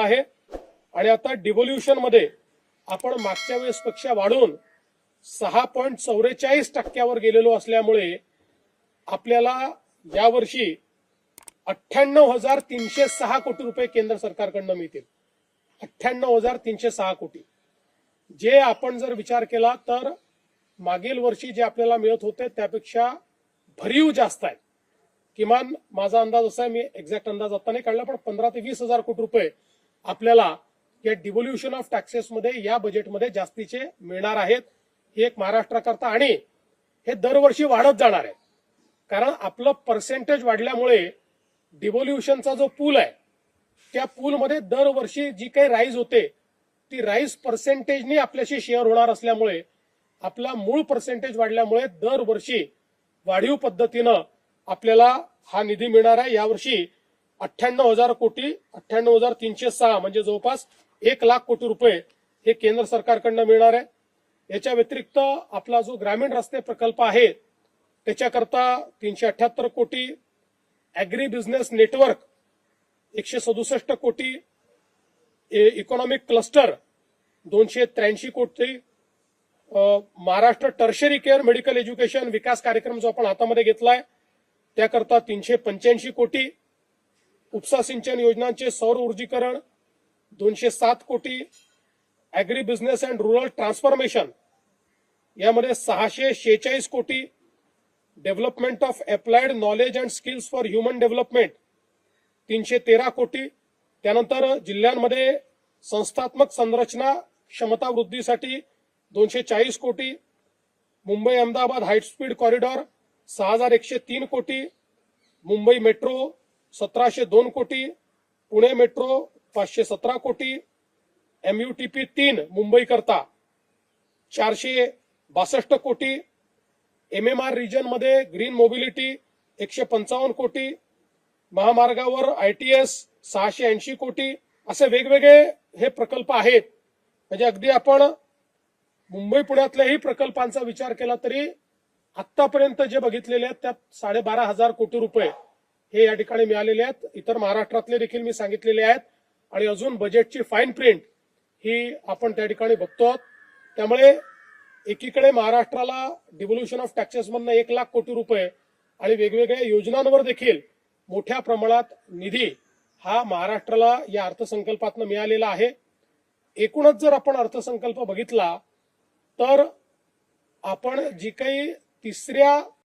आहे आणि आता डिव्होल्युशन मध्ये आपण मागच्या वेळेसपेक्षा वाढून 6.44% गेलेलो असल्यामुळे आपल्याला यावर्षी 98,306 कोटी रुपये केंद्र सरकारकडनं मिळतील. 98,306 कोटी, जे आपण जर विचार केला तर मागील वर्षी जे आपल्याला मिळत होते त्यापेक्षा भरीव जास्त आहे. किमान माझा अंदाज असा आहे, मी एक्झॅक्ट अंदाज आता नाही काढला, पण 15 ते 20 हजार कोटी रुपये आपल्याला या डिव्होल्युशन ऑफ टॅक्सेस मध्ये या बजेटमध्ये जास्तीचे मिळणार आहेत. ही एक महाराष्ट्राकरता, आणि हे दरवर्षी वाढत जाणार आहे. कारण आपलं पर्सेंटेज वाढल्यामुळे डिव्होल्युशनचा जो पूल आहे त्या पूलमध्ये दरवर्षी जी काही राईज होते ती राईज पर्सेंटेजनी आपल्याशी शेअर होणार असल्यामुळे आपला मूळ पर्सेंटेज वाढल्यामुळे दरवर्षी वाढीव पद्धतीनं आपल्याला हा निधी मिळणार आहे. यावर्षी 98,000 कोटी, 98,306 म्हणजे जवळपास 1,00,000 कोटी रुपये हे केंद्र सरकारकडनं मिळणार आहे. याच्या व्यतिरिक्त आपला जो ग्रामीण रस्ते प्रकल्प आहे त्याच्याकरता 378 कोटी, ऍग्री बिझनेस नेटवर्क 167 कोटी, इकॉनॉमिक क्लस्टर 283 कोटी, Maharashtra tertiary care medical education विकास कार्यक्रम जो आपण हातामध्ये घेतलाय त्याकरता 385 कोटी, उपसा सिंचन योजनांचे सौर ऊर्जीकरण 207 कोटी, agri business and rural transformation यामध्ये 646 कोटी, development of applied knowledge and skills for human development 313 कोटी, त्यानंतर जिल्ह्यांमध्ये संस्थात्मक संरचना क्षमता वृद्धीसाठी 240 कोटी, मुंबई अहमदाबाद हायस्पीड कॉरिडॉर 6,103 कोटी, मुंबई मेट्रो 1,702 कोटी, पुणे मेट्रो 517 कोटी, MUTP 3 मुंबई करता 462 कोटी, MMR रिजन मध्ये ग्रीन मोबिलिटी 155 कोटी, महामार्गावर ITS 680 कोटी, असे वेगवेगळे हे प्रकल्प आहेत. म्हणजे अगदी आपण मुंबई पुण्यातल्याही प्रकल्पांचा विचार केला तरी आतापर्यंत जे बघितलेले आहेत त्यात 12,500 कोटी रुपये हे या ठिकाणी मिळालेले आहेत. इतर महाराष्ट्रातले देखील मी सांगितलेले आहेत आणि अजून बजेटची फाईन प्रिंट ही आपण त्या ठिकाणी बघतो. त्यामुळे एकीकडे महाराष्ट्राला डिव्होल्युशन ऑफ टॅक्सेस मधनं 1,00,000 कोटी रुपये आणि वेगवेगळ्या योजनांवर देखील मोठ्या प्रमाणात निधी हा महाराष्ट्राला या अर्थसंकल्पातनं मिळालेला आहे. एकूणच जर आपण अर्थसंकल्प बघितला तर आपण जी काही तिसऱ्या